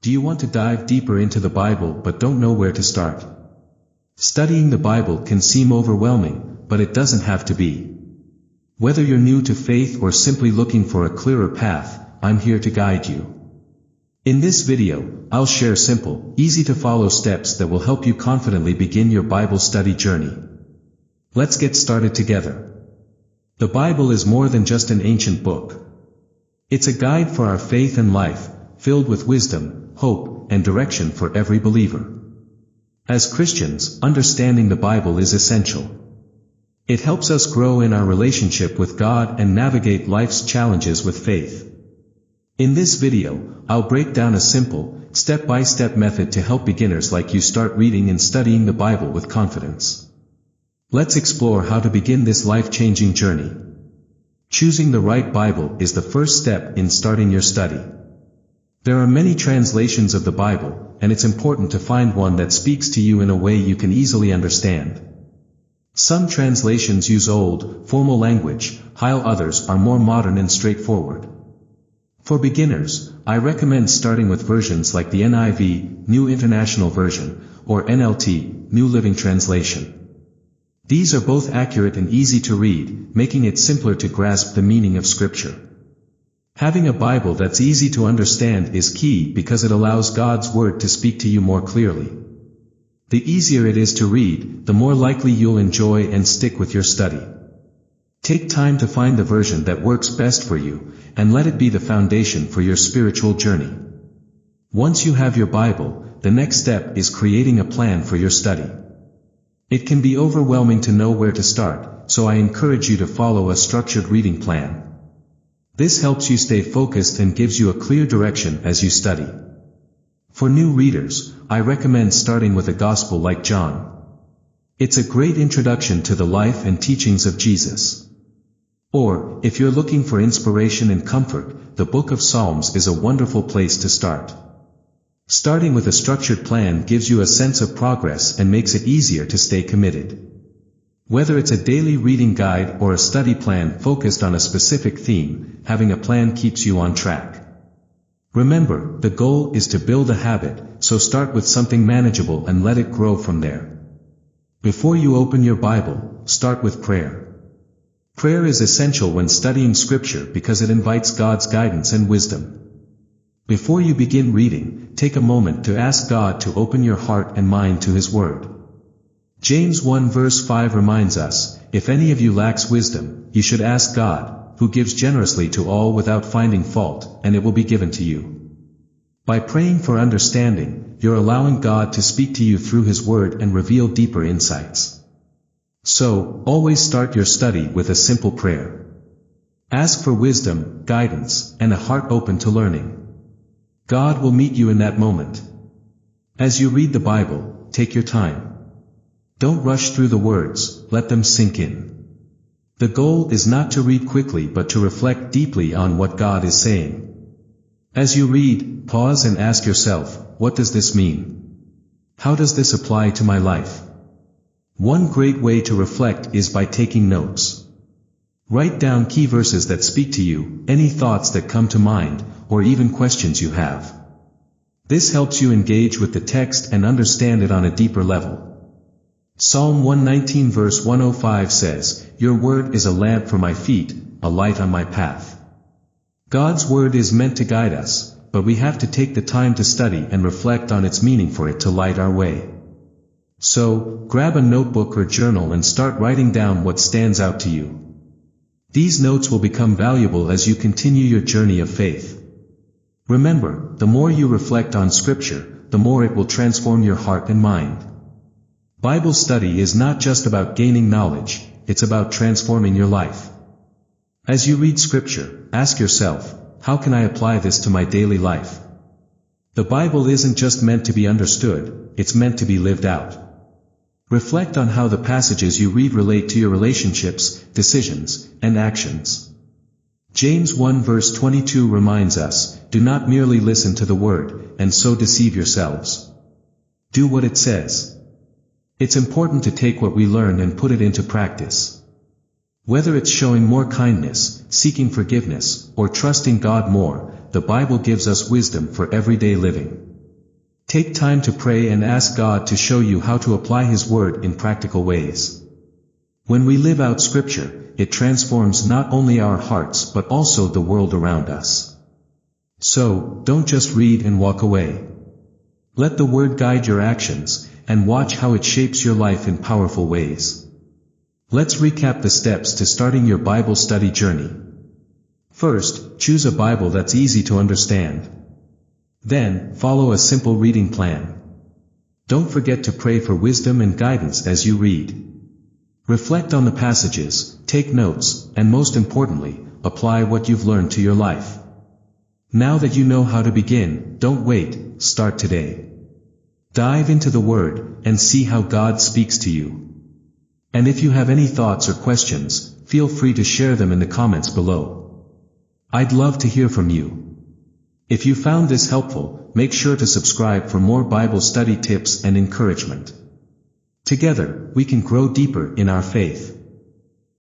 Do you want to dive deeper into the Bible but don't know where to start? Studying the Bible can seem overwhelming, but it doesn't have to be. Whether you're new to faith or simply looking for a clearer path, I'm here to guide you. In this video, I'll share simple, easy-to-follow steps that will help you confidently begin your Bible study journey. Let's get started together. The Bible is more than just an ancient book. It's a guide for our faith and life, filled with wisdom, hope, and direction for every believer. As Christians, understanding the Bible is essential. It helps us grow in our relationship with God and navigate life's challenges with faith. In this video, I'll break down a simple, step-by-step method to help beginners like you start reading and studying the Bible with confidence. Let's explore how to begin this life-changing journey. Choosing the right Bible is the first step in starting your study. There are many translations of the Bible, and it's important to find one that speaks to you in a way you can easily understand. Some translations use old, formal language, while others are more modern and straightforward. For beginners, I recommend starting with versions like the NIV, New International Version, or NLT, New Living Translation. These are both accurate and easy to read, making it simpler to grasp the meaning of Scripture. Having a Bible that's easy to understand is key because it allows God's Word to speak to you more clearly. The easier it is to read, the more likely you'll enjoy and stick with your study. Take time to find the version that works best for you, and let it be the foundation for your spiritual journey. Once you have your Bible, the next step is creating a plan for your study. It can be overwhelming to know where to start, so I encourage you to follow a structured reading plan. This helps you stay focused and gives you a clear direction as you study. For new readers, I recommend starting with a gospel like John. It's a great introduction to the life and teachings of Jesus. Or, if you're looking for inspiration and comfort, the Book of Psalms is a wonderful place to start. Starting with a structured plan gives you a sense of progress and makes it easier to stay committed. Whether it's a daily reading guide or a study plan focused on a specific theme, having a plan keeps you on track. Remember, the goal is to build a habit, so start with something manageable and let it grow from there. Before you open your Bible, start with prayer. Prayer is essential when studying Scripture because it invites God's guidance and wisdom. Before you begin reading, take a moment to ask God to open your heart and mind to His Word. James 1 verse 5 reminds us, "If any of you lacks wisdom, you should ask God, who gives generously to all without finding fault, and it will be given to you." By praying for understanding, you're allowing God to speak to you through His Word and reveal deeper insights. So, always start your study with a simple prayer. Ask for wisdom, guidance, and a heart open to learning. God will meet you in that moment. As you read the Bible, take your time. Don't rush through the words, let them sink in. The goal is not to read quickly but to reflect deeply on what God is saying. As you read, pause and ask yourself, what does this mean? How does this apply to my life? One great way to reflect is by taking notes. Write down key verses that speak to you, any thoughts that come to mind, or even questions you have. This helps you engage with the text and understand it on a deeper level. Psalm 119 verse 105 says, "Your word is a lamp for my feet, a light on my path." God's word is meant to guide us, but we have to take the time to study and reflect on its meaning for it to light our way. So, grab a notebook or journal and start writing down what stands out to you. These notes will become valuable as you continue your journey of faith. Remember, the more you reflect on Scripture, the more it will transform your heart and mind. Bible study is not just about gaining knowledge, it's about transforming your life. As you read Scripture, ask yourself, how can I apply this to my daily life? The Bible isn't just meant to be understood, it's meant to be lived out. Reflect on how the passages you read relate to your relationships, decisions, and actions. James 1 verse 22 reminds us, "Do not merely listen to the word, and so deceive yourselves. Do what it says." It's important to take what we learn and put it into practice. Whether it's showing more kindness, seeking forgiveness, or trusting God more, the Bible gives us wisdom for everyday living. Take time to pray and ask God to show you how to apply His Word in practical ways. When we live out Scripture, it transforms not only our hearts but also the world around us. So, don't just read and walk away. Let the Word guide your actions, and watch how it shapes your life in powerful ways. Let's recap the steps to starting your Bible study journey. First, choose a Bible that's easy to understand. Then, follow a simple reading plan. Don't forget to pray for wisdom and guidance as you read. Reflect on the passages, take notes, and most importantly, apply what you've learned to your life. Now that you know how to begin, don't wait, start today. Dive into the Word, and see how God speaks to you. And if you have any thoughts or questions, feel free to share them in the comments below. I'd love to hear from you. If you found this helpful, make sure to subscribe for more Bible study tips and encouragement. Together, we can grow deeper in our faith.